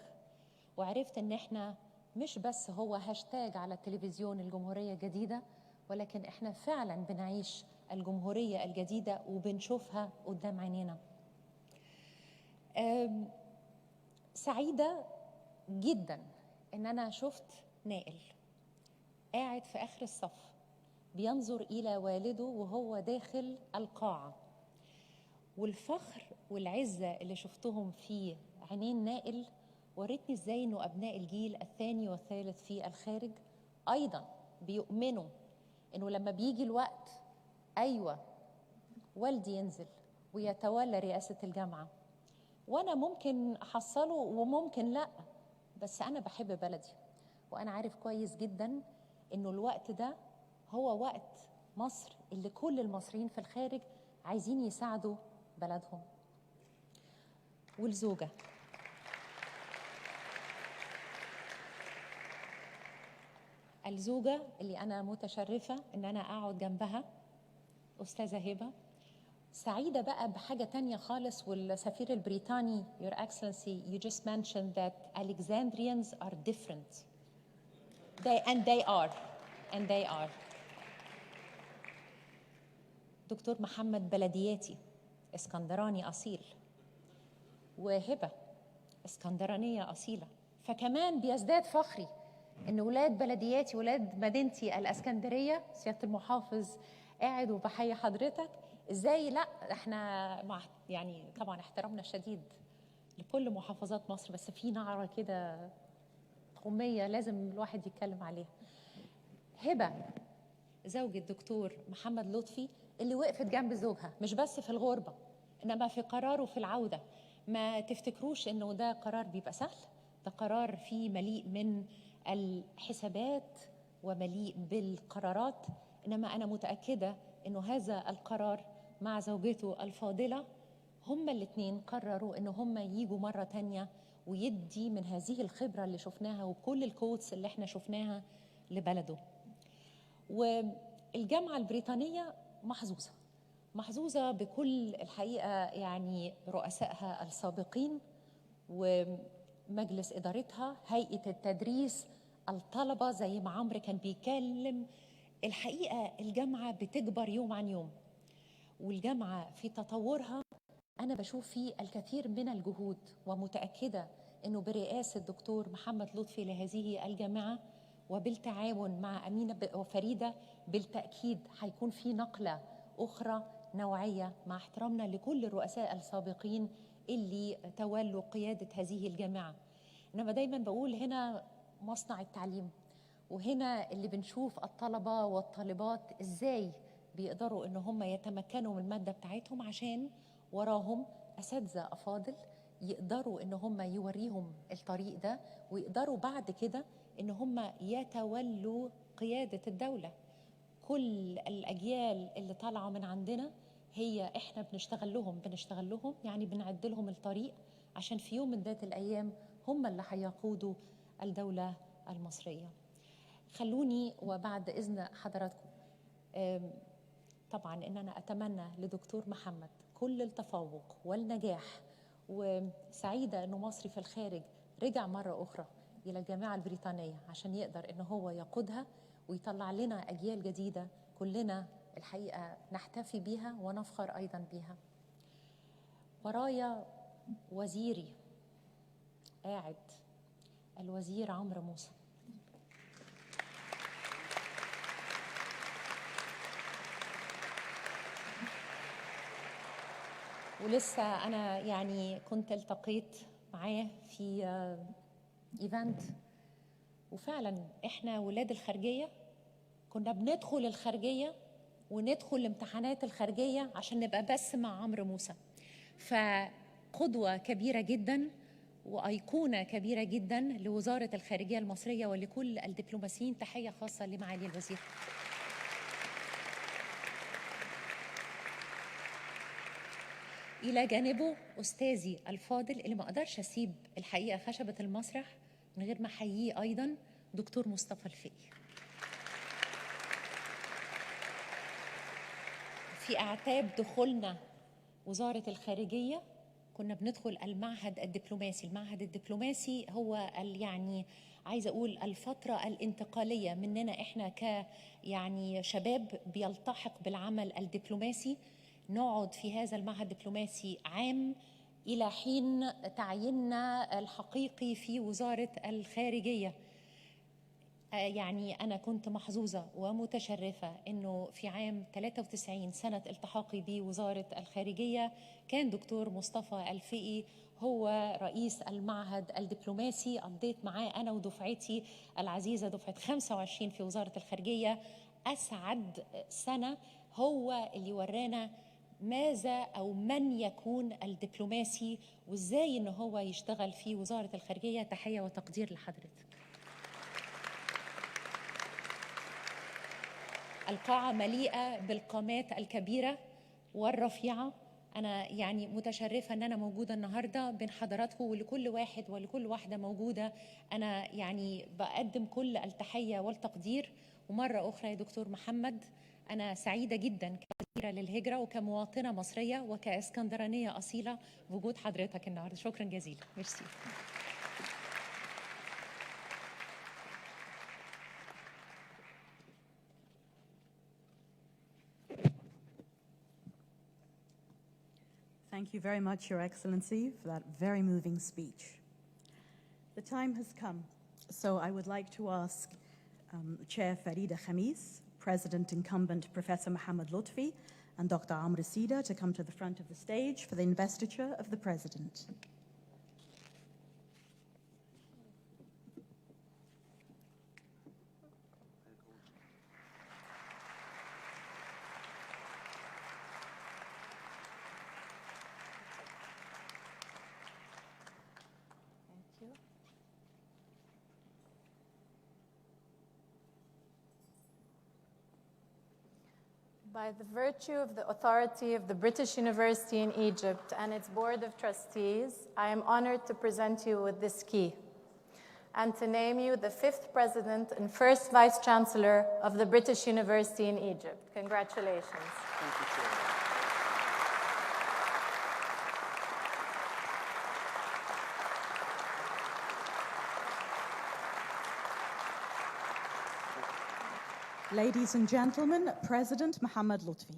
وعرفت إن إحنا مش بس هو هاشتاج على التلفزيون الجمهورية الجديدة، ولكن إحنا فعلا بنعيش الجمهورية الجديدة وبنشوفها قدام عينينا. سعيدة جدا إن أنا شفت نائل قاعد في آخر الصف بينظر إلى والده وهو داخل القاعة، والفخر والعزة اللي شفتهم في عينين نائل وريتني إزاي إنه أبناء الجيل الثاني والثالث في الخارج أيضا بيؤمنوا إنه لما بيجي الوقت أيوة والدي ينزل ويتولى رئاسة الجامعة، وأنا ممكن أحصله وممكن لأ، بس أنا بحب بلدي وأنا عارف كويس جدا إنه الوقت ده هو وقت مصر اللي كل المصريين في الخارج عايزين يساعدوا بلدهم. والزوجة اللي أنا متشرفة إن أنا أقعد جنبها أستاذة هبة، سعيدة بقى بحاجة تانية خالص. والسفير البريطاني Your Excellency, you just mentioned that Alexandrians are different. They are. دكتور محمد بلدياتي اسكندراني أصيل، وهبة اسكندرانية أصيلة، فكمان بيزداد فخري إن ولاد بلدياتي ولاد مدينتي الإسكندرية سيادة المحافظ قاعد وبحيي حضرتك. ازاي لا، احنا مع يعني طبعا احترامنا الشديد لكل محافظات مصر، بس في نعرة كده قومية لازم الواحد يتكلم عليها. هبة زوج الدكتور محمد لطفي اللي وقفت جنب زوجها مش بس في الغربة إنما في قراره في العودة. ما تفتكروش إنه ده قرار بيبقى سهل، ده قرار فيه مليء من الحسابات ومليء بالقرارات، إنما أنا متأكدة إنه هذا القرار مع زوجته الفاضلة هما الاثنين قرروا إنه هما ييجوا مرة تانية ويدي من هذه الخبرة اللي شفناها وكل الكوتس اللي احنا شفناها لبلده. والجامعة البريطانية محظوظة بكل الحقيقة يعني رؤسائها السابقين ومجلس إدارتها، هيئة التدريس، الطلبة زي ما عمرو كان بيتكلم. الحقيقة الجامعة بتكبر يوم عن يوم، والجامعة في تطورها أنا بشوف فيه الكثير من الجهود، ومتأكدة أنه برئاسة الدكتور محمد لطفي لهذه الجامعة وبالتعاون مع أمينة وفريدة بالتأكيد هيكون في نقلة أخرى نوعية، مع احترامنا لكل الرؤساء السابقين اللي تولوا قيادة هذه الجامعة. إنما دايما بقول هنا مصنع التعليم، وهنا اللي بنشوف الطلبة والطالبات إزاي بيقدروا إن هم يتمكنوا من المادة بتاعتهم، عشان وراهم أساتذة أفاضل يقدروا إن هم يوريهم الطريق ده، ويقدروا بعد كده إن هم يتولوا قيادة الدولة. كل الأجيال اللي طالعة من عندنا هي إحنا بنشتغل لهم يعني بنعد لهم الطريق، عشان في يوم من ذات الأيام هم اللي هيقودوا الدولة المصرية. خلوني وبعد إذن حضراتكم طبعا إن أنا أتمنى لدكتور محمد كل التفوق والنجاح، وسعيدة إنه مصري في الخارج رجع مرة أخرى إلى الجامعة البريطانية عشان يقدر إنه هو يقودها ويطلع لنا أجيال جديدة كلنا الحقيقة نحتفي بيها ونفخر أيضا بيها. ورايا وزيري قاعد، الوزير عمرو موسى. ولسه أنا يعني كنت التقيت معاه في إيفنت، وفعلا إحنا ولاد الخارجية كنا بندخل الخارجية وندخل الامتحانات الخارجية عشان نبقى بس مع عمرو موسى. فقدوة كبيرة جدا وأيقونة كبيرة جدا لوزارة الخارجية المصرية ولكل الدبلوماسيين. تحية خاصة لمعالي الوزير. إلى جانبه أستاذي الفاضل اللي ما أقدرش أسيب الحقيقة خشبة المسرح من غير ما أحييه أيضا، دكتور مصطفى الفقي. في أعتاب دخولنا وزارة الخارجية كنا بندخل المعهد الدبلوماسي. المعهد الدبلوماسي هو يعني عايزة أقول الفترة الانتقالية مننا إحنا يعني شباب بيلتحق بالعمل الدبلوماسي. نقعد في هذا المعهد الدبلوماسي عام إلى حين تعييننا الحقيقي في وزارة الخارجية. يعني أنا كنت محظوظة ومتشرفة أنه في عام 93 سنة التحاقي بوزارة الخارجية كان دكتور مصطفى الفقي هو رئيس المعهد الدبلوماسي. قضيت معاه أنا ودفعتي العزيزة دفعة 25 في وزارة الخارجية أسعد سنة. هو اللي ورانا ماذا أو من يكون الدبلوماسي وإزاي إنه هو يشتغل في وزارة الخارجية. تحية وتقدير لحضرتك. القاعة مليئة بالقامات الكبيرة والرفيعة. أنا يعني متشرفة أن أنا موجودة النهاردة بين حضراتكم، ولكل واحد ولكل واحدة موجودة أنا يعني بقدم كل التحية والتقدير. ومرة أخرى يا دكتور محمد أنا سعيدة جدا كوزيرة للهجرة وكمواطنة مصرية وكاسكندرانية أصيلة بوجود حضرتك النهاردة. شكرا جزيلا. ميرسي. Thank you very much, Your Excellency, for that very moving speech. The time has come, so I would like to ask Chair Farida Khamis President incumbent Professor Mohamed Loutfi and Dr. Amr Sida to come to the front of the stage for the investiture of the President. By the virtue of the authority of the British University in Egypt and its Board of Trustees, I am honored to present you with this key and to name you the 5th President and 1st Vice-Chancellor of the British University in Egypt. Congratulations. Thank you, Chair. Ladies and gentlemen, President Mohamed Loutfi.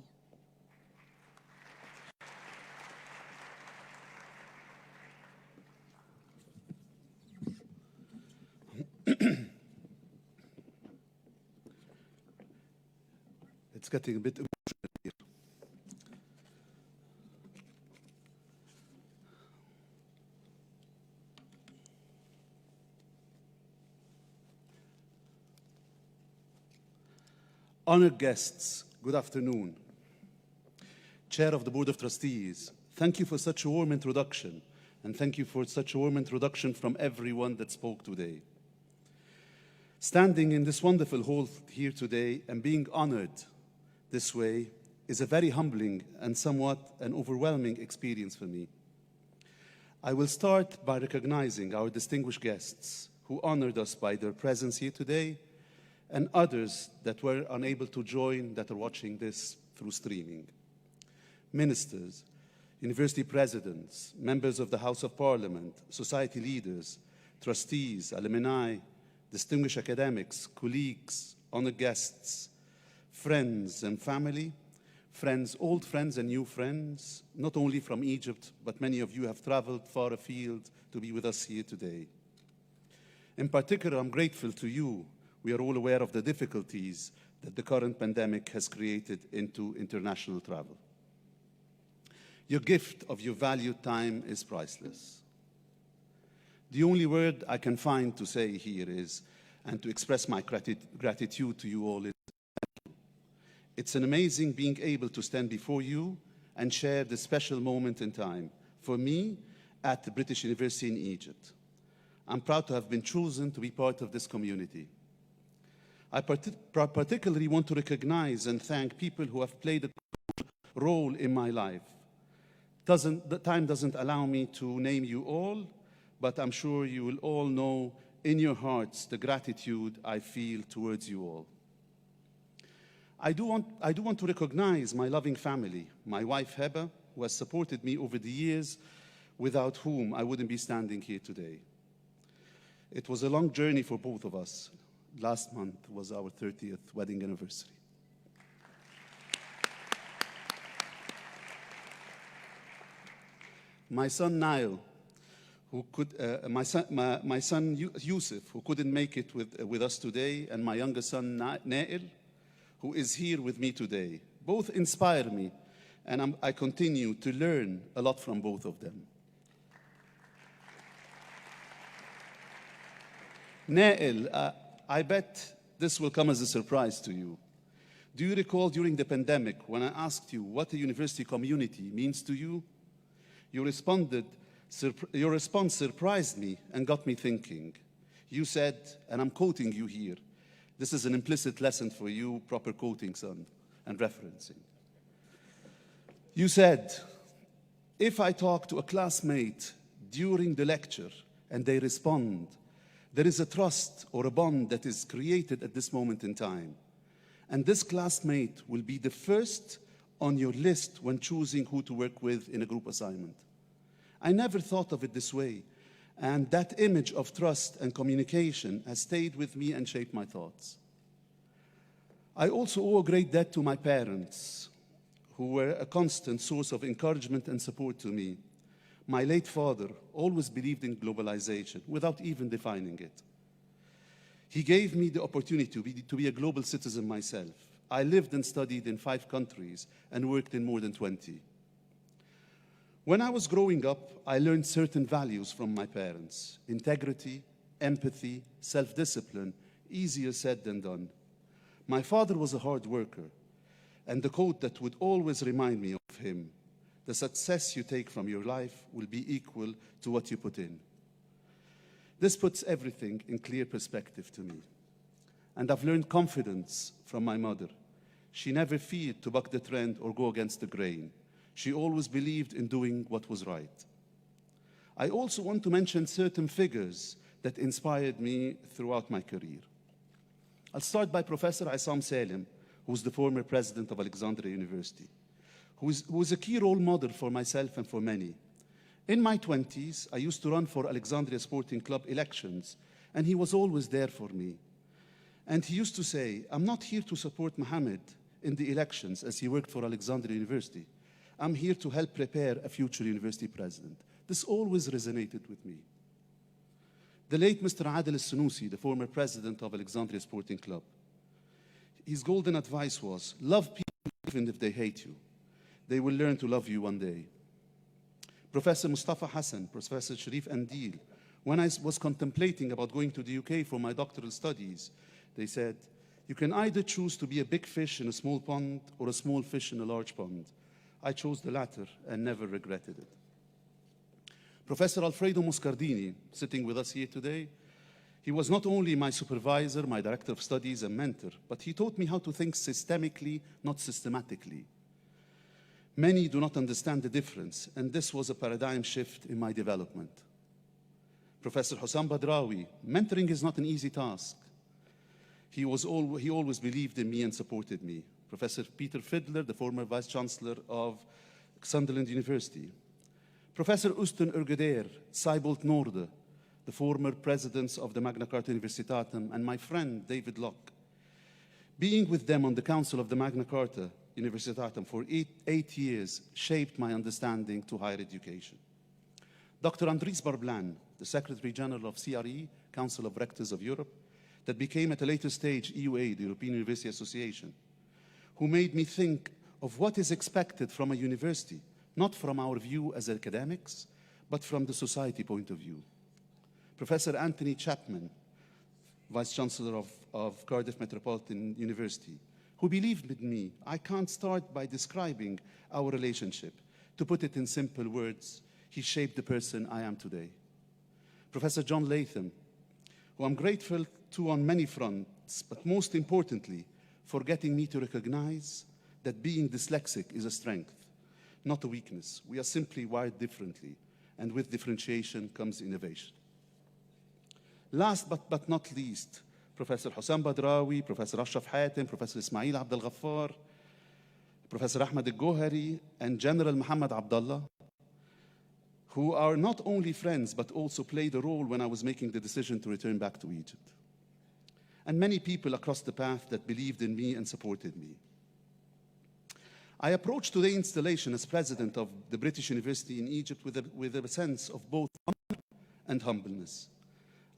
It's getting a bit emotional here. Honored guests, good afternoon. Chair of the Board of Trustees, thank you for such a warm introduction, and thank you for such a warm introduction from everyone that spoke today. Standing in this wonderful hall here today and being honored this way is a very humbling and somewhat an overwhelming experience for me. I will start by recognizing our distinguished guests who honored us by their presence here today, and others that were unable to join that are watching this through streaming. Ministers, university presidents, members of the House of Parliament, society leaders, trustees, alumni, distinguished academics, colleagues, honored guests, friends and family, friends, old friends and new friends, not only from Egypt, but many of you have traveled far afield to be with us here today. In particular, I'm grateful to you. We are all aware of the difficulties that the current pandemic has created into international travel. Your gift of your valued time is priceless. The only word I can find to say here is, and to express my gratitude to you all, is thank you. It's an amazing being able to stand before you and share this special moment in time, for me, at the British University in Egypt. I'm proud to have been chosen to be part of this community. I particularly want to recognize and thank people who have played a role in my life. The time doesn't allow me to name you all, but I'm sure you will all know in your hearts the gratitude I feel towards you all. I do want to recognize my loving family, my wife Heba, who has supported me over the years, without whom I wouldn't be standing here today. It was a long journey for both of us. Last month was our 30th wedding anniversary. My son Niall, my son Yusuf, who couldn't make it with us today, and my younger son Nail, who is here with me today, both inspire me, and I continue to learn a lot from both of them. Nail, I bet this will come as a surprise to you. Do you recall during the pandemic when I asked you what a university community means to you? Your response surprised me and got me thinking. You said, and I'm quoting you here, this is an implicit lesson for you, proper quoting, son, and referencing. You said, if I talk to a classmate during the lecture and they respond, there is a trust or a bond that is created at this moment in time. And this classmate will be the first on your list when choosing who to work with in a group assignment. I never thought of it this way. And that image of trust and communication has stayed with me and shaped my thoughts. I also owe a great debt to my parents, who were a constant source of encouragement and support to me. My late father always believed in globalization without even defining it. He gave me the opportunity to be a global citizen myself. I lived and studied in 5 countries and worked in more than 20. When I was growing up, I learned certain values from my parents: integrity, empathy, self-discipline, easier said than done. My father was a hard worker, and the quote that would always remind me of him: the success you take from your life will be equal to what you put in. This puts everything in clear perspective to me. And I've learned confidence from my mother. She never feared to buck the trend or go against the grain. She always believed in doing what was right. I also want to mention certain figures that inspired me throughout my career. I'll start by Professor Isam Salim, who's the former president of Alexandria University, who is a key role model for myself and for many. In my 20s, I used to run for Alexandria Sporting Club elections, and he was always there for me. And he used to say, "I'm not here to support Mohamed in the elections," as he worked for Alexandria University. "I'm here to help prepare a future university president." This always resonated with me. The late Mr. Adel Al-Sunusi, the former president of Alexandria Sporting Club, his golden advice was, "Love people even if they hate you. They will learn to love you one day." Professor Mustafa Hassan, Professor Sharif Andil, when I was contemplating about going to the UK for my doctoral studies, they said, "You can either choose to be a big fish in a small pond or a small fish in a large pond." I chose the latter and never regretted it. Professor Alfredo Moscardini, sitting with us here today, he was not only my supervisor, my director of studies and mentor, but he taught me how to think systemically, not systematically. Many do not understand the difference, and this was a paradigm shift in my development. Professor Hussam Badrawi, mentoring is not an easy task. He always believed in me and supported me. Professor Peter Fidler, the former Vice-Chancellor of Sunderland University. Professor Ustin Urgeder, Seibold Norde, the former presidents of the Magna Carta Universitatem, and my friend David Locke. Being with them on the Council of the Magna Carta Universitatem for eight years shaped my understanding to higher education. Dr. Andries Barblan, the Secretary General of CRE, Council of Rectors of Europe, that became at a later stage EUA, the European University Association, who made me think of what is expected from a university, not from our view as academics, but from the society point of view. Professor Anthony Chapman, Vice-Chancellor of Cardiff Metropolitan University, who believed in me. I can't start by describing our relationship. To put it in simple words, he shaped the person I am today. Professor John Latham, who I'm grateful to on many fronts, but most importantly, for getting me to recognize that being dyslexic is a strength, not a weakness. We are simply wired differently, and with differentiation comes innovation. Last but not least, Professor Hussam Badrawi, Professor Ashraf Hatem, Professor Ismail Abdel Ghaffar, Professor Ahmed Al-Gohari, and General Muhammad Abdullah, who are not only friends, but also played a role when I was making the decision to return back to Egypt. And many people across the path that believed in me and supported me. I approached today's installation as president of the British University in Egypt with a sense of both honor and humbleness.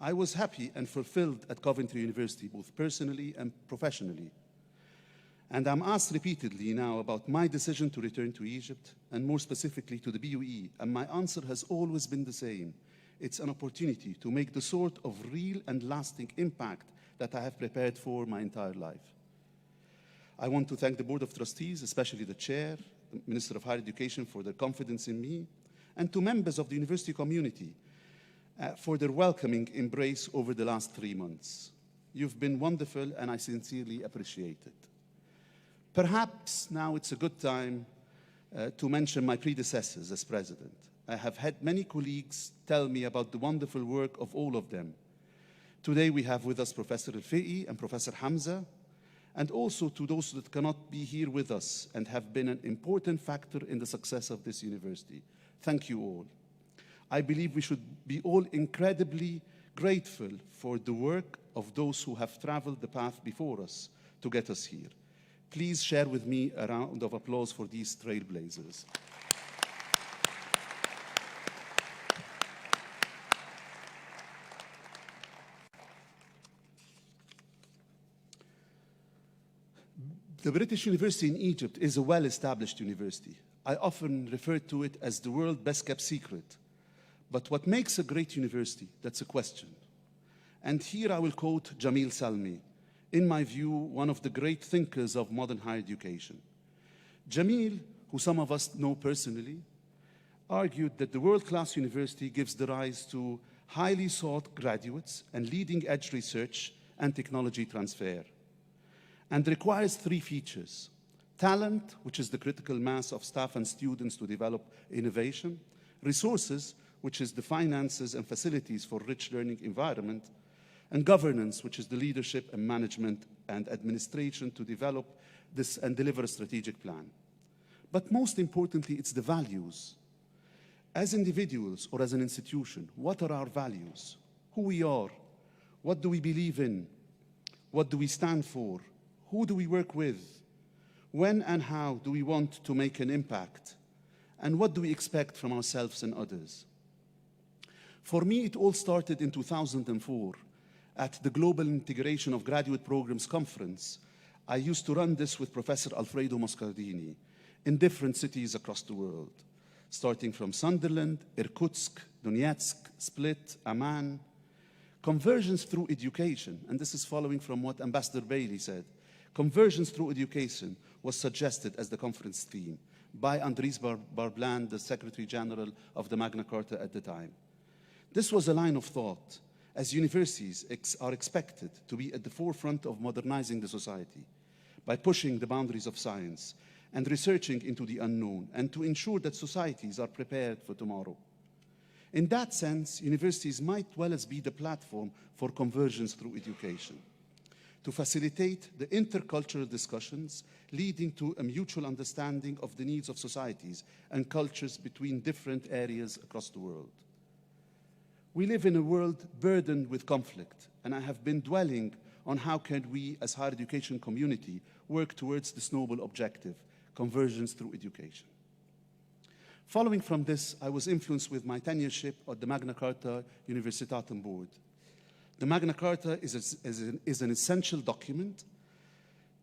I was happy and fulfilled at Coventry University, both personally and professionally. And I'm asked repeatedly now about my decision to return to Egypt, and more specifically to the BUE, and my answer has always been the same. It's an opportunity to make the sort of real and lasting impact that I have prepared for my entire life. I want to thank the Board of Trustees, especially the Chair, the Minister of Higher Education, for their confidence in me, and to members of the university community for their welcoming embrace over the last 3 months. You've been wonderful, and I sincerely appreciate it. Perhaps now it's a good time to mention my predecessors as president. I have had many colleagues tell me about the wonderful work of all of them. Today we have with us Professor Al-Fi'i and Professor Hamza, and also to those that cannot be here with us and have been an important factor in the success of this university. Thank you all. I believe we should be all incredibly grateful for the work of those who have traveled the path before us to get us here. Please share with me a round of applause for these trailblazers. The British University in Egypt is a well-established university. I often refer to it as the world's best-kept secret. But what makes a great university? That's a question. And here I will quote Jamil Salmi, in my view, one of the great thinkers of modern higher education. Jamil, who some of us know personally, argued that the world-class university gives the rise to highly sought graduates and leading-edge research and technology transfer, and requires three features: talent, which is the critical mass of staff and students to develop innovation; resources, which is the finances and facilities for rich learning environment; and governance, which is the leadership and management and administration to develop this and deliver a strategic plan. But most importantly, it's the values. As individuals or as an institution, what are our values? Who we are? What do we believe in? What do we stand for? Who do we work with? When and how do we want to make an impact? And what do we expect from ourselves and others? For me, it all started in 2004 at the Global Integration of Graduate Programs Conference. I used to run this with Professor Alfredo Moscardini in different cities across the world, starting from Sunderland, Irkutsk, Donetsk, Split, Amman. Conversions through education, and this is following from what Ambassador Bailey said. Conversions through education was suggested as the conference theme by Andries Barbland, the Secretary General of the Magna Carta at the time. This was a line of thought, as universities are expected to be at the forefront of modernizing the society by pushing the boundaries of science and researching into the unknown, and to ensure that societies are prepared for tomorrow. In that sense, universities might well as be the platform for conversions through education, to facilitate the intercultural discussions leading to a mutual understanding of the needs of societies and cultures between different areas across the world. We live in a world burdened with conflict, and I have been dwelling on how can we, as higher education community, work towards this noble objective, conversions through education. Following from this, I was influenced with my tenureship at the Magna Carta Universitatem Board. The Magna Carta is an essential document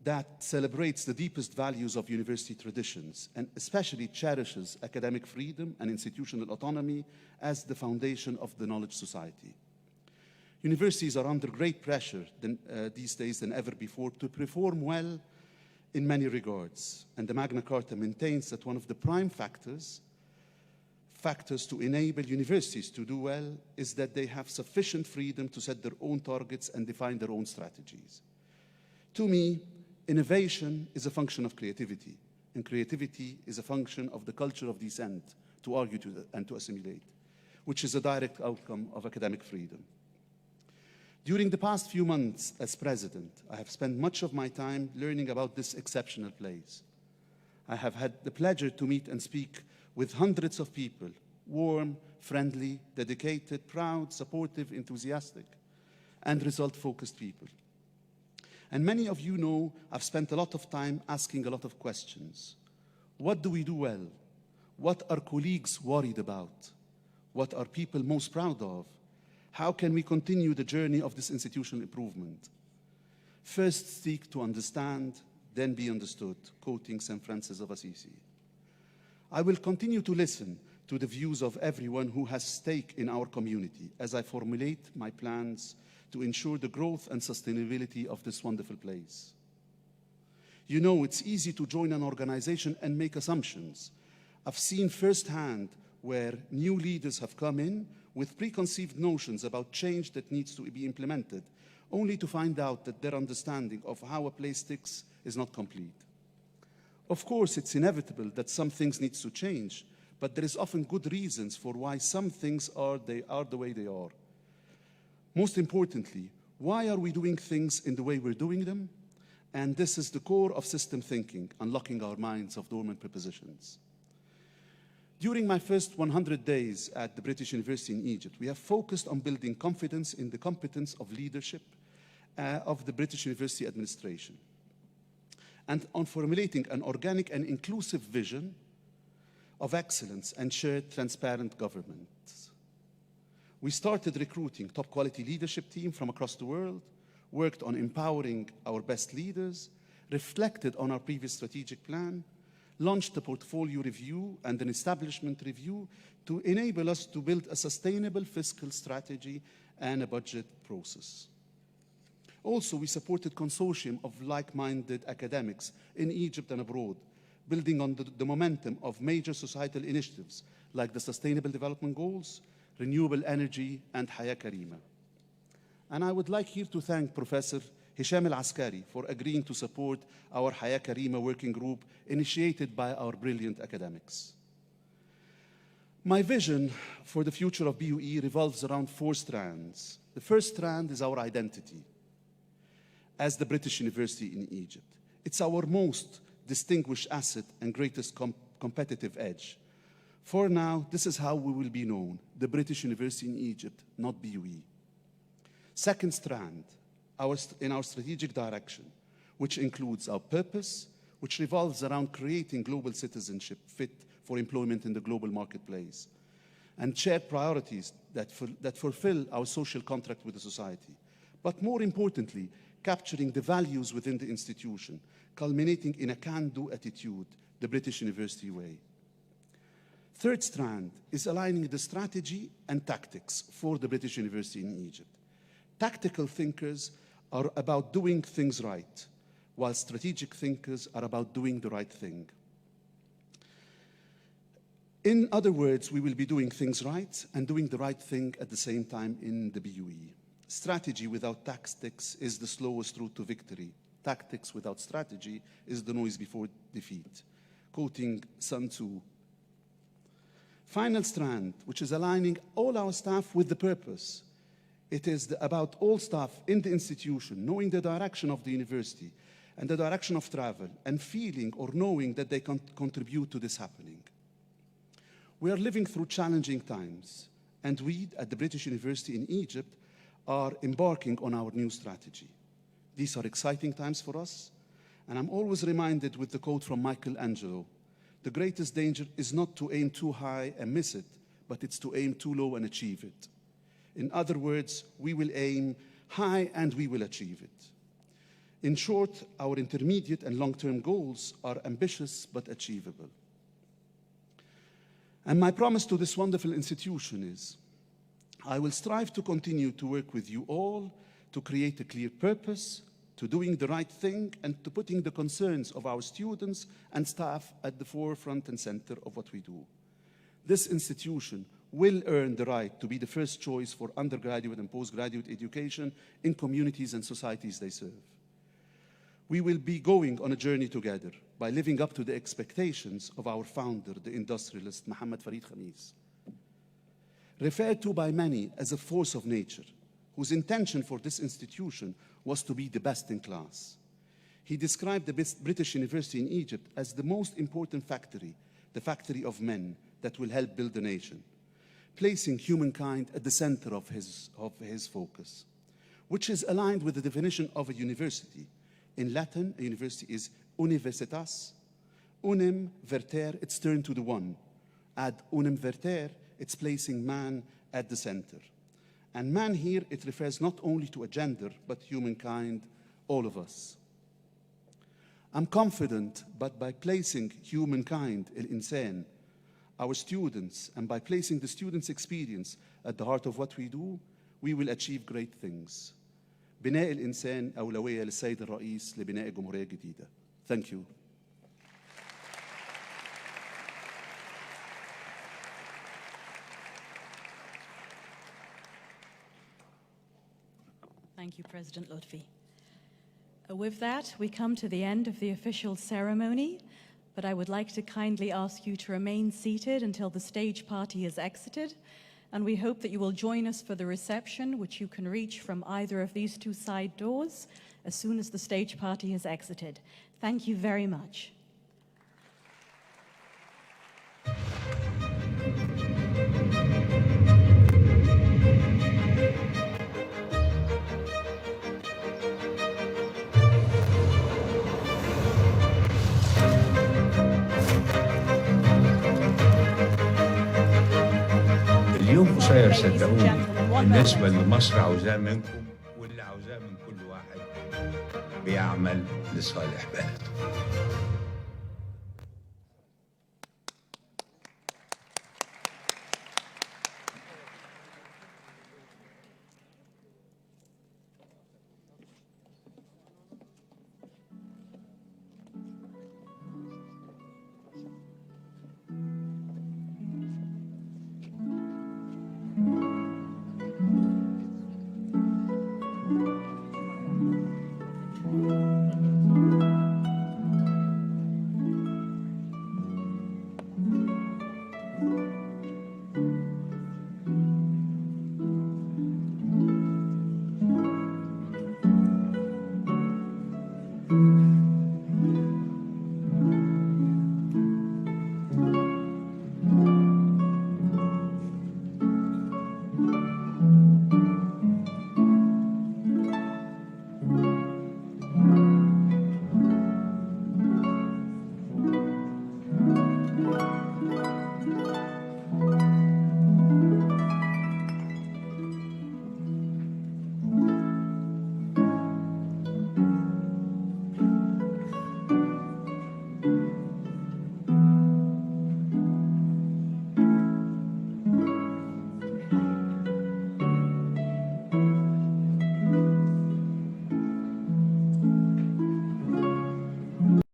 that celebrates the deepest values of university traditions and especially cherishes academic freedom and institutional autonomy as the foundation of the knowledge society. Universities are under great pressure these days than ever before to perform well in many regards, and the Magna Carta maintains that one of the prime factors to enable universities to do well is that they have sufficient freedom to set their own targets and define their own strategies. To me, innovation is a function of creativity, and creativity is a function of the culture of dissent, to argue and to assimilate, which is a direct outcome of academic freedom. During the past few months as president, I have spent much of my time learning about this exceptional place. I have had the pleasure to meet and speak with hundreds of people, warm, friendly, dedicated, proud, supportive, enthusiastic, and result-focused people. And many of you know I've spent a lot of time asking a lot of questions. What do we do well? What are colleagues worried about? What are people most proud of? How can we continue the journey of this institutional improvement? First, seek to understand, then be understood, quoting St. Francis of Assisi. I will continue to listen to the views of everyone who has stake in our community as I formulate my plans to ensure the growth and sustainability of this wonderful place. You know, it's easy to join an organization and make assumptions. I've seen firsthand where new leaders have come in with preconceived notions about change that needs to be implemented, only to find out that their understanding of how a place ticks is not complete. Of course, it's inevitable that some things need to change, but there is often good reasons for why some things are the way they are. Most importantly, why are we doing things in the way we're doing them? And this is the core of system thinking, unlocking our minds of dormant prepositions. During my first 100 days at the British University in Egypt, we have focused on building confidence in the competence of leadership of the British University administration, and on formulating an organic and inclusive vision of excellence and shared transparent government. We started recruiting top-quality leadership team from across the world, worked on empowering our best leaders, reflected on our previous strategic plan, launched a portfolio review and an establishment review to enable us to build a sustainable fiscal strategy and a budget process. Also, we supported consortium of like-minded academics in Egypt and abroad, building on the momentum of major societal initiatives like the Sustainable Development Goals, renewable energy, and Haya Karima. And I would like here to thank Professor Hisham Al-Askari for agreeing to support our Haya Karima working group initiated by our brilliant academics. My vision for the future of BUE revolves around 4 strands. The first strand is our identity as the British University in Egypt. It's our most distinguished asset and greatest competitive edge. For now, this is how we will be known, the British University in Egypt, not BUE. Second strand, in our strategic direction, which includes our purpose, which revolves around creating global citizenship fit for employment in the global marketplace, and shared priorities that fulfill our social contract with the society. But more importantly, capturing the values within the institution, culminating in a can-do attitude, the British University way. Third strand is aligning the strategy and tactics for the British University in Egypt. Tactical thinkers are about doing things right, while strategic thinkers are about doing the right thing. In other words, we will be doing things right and doing the right thing at the same time in the BUE. Strategy without tactics is the slowest route to victory. Tactics without strategy is the noise before defeat. Quoting Sun Tzu. Final strand, which is aligning all our staff with the purpose. It is about all staff in the institution knowing the direction of the university and the direction of travel and feeling or knowing that they can contribute to this happening. We are living through challenging times, and we at the British University in Egypt are embarking on our new strategy. These are exciting times for us, and I'm always reminded with the quote from Michelangelo, the greatest danger is not to aim too high and miss it, but it's to aim too low and achieve it. In other words, we will aim high and we will achieve it. In short, our intermediate and long-term goals are ambitious but achievable. And my promise to this wonderful institution is, I will strive to continue to work with you all to create a clear purpose, to doing the right thing, and to putting the concerns of our students and staff at the forefront and center of what we do. This institution will earn the right to be the first choice for undergraduate and postgraduate education in communities and societies they serve. We will be going on a journey together by living up to the expectations of our founder, the industrialist Mohamed Khamis, referred to by many as a force of nature, whose intention for this institution was to be the best in class. He described the British University in Egypt as the most important factory, the factory of men that will help build the nation, placing humankind at the center of his focus, which is aligned with the definition of a university. In Latin, a university is universitas. Unim verter, it's turned to the one. Ad unum verter, it's placing man at the center. And man here, it refers not only to a gender, but humankind, all of us. I'm confident, but by placing humankind, el-insan, our students, and by placing the students' experience at the heart of what we do, we will achieve great things. بناء الإنسان أولوية للسيد الرئيس لبناء جمهورية جديدة. Thank you. Thank you, President Loutfi. With that, we come to the end of the official ceremony, but I would like to kindly ask you to remain seated until the stage party has exited, and we hope that you will join us for the reception, which you can reach from either of these two side doors as soon as the stage party has exited. Thank you very much. اليوم قصير صدقوني بالنسبة لمصر عاوزاه منكم واللي عاوزاه من كل واحد. بيعمل لصالح بلده.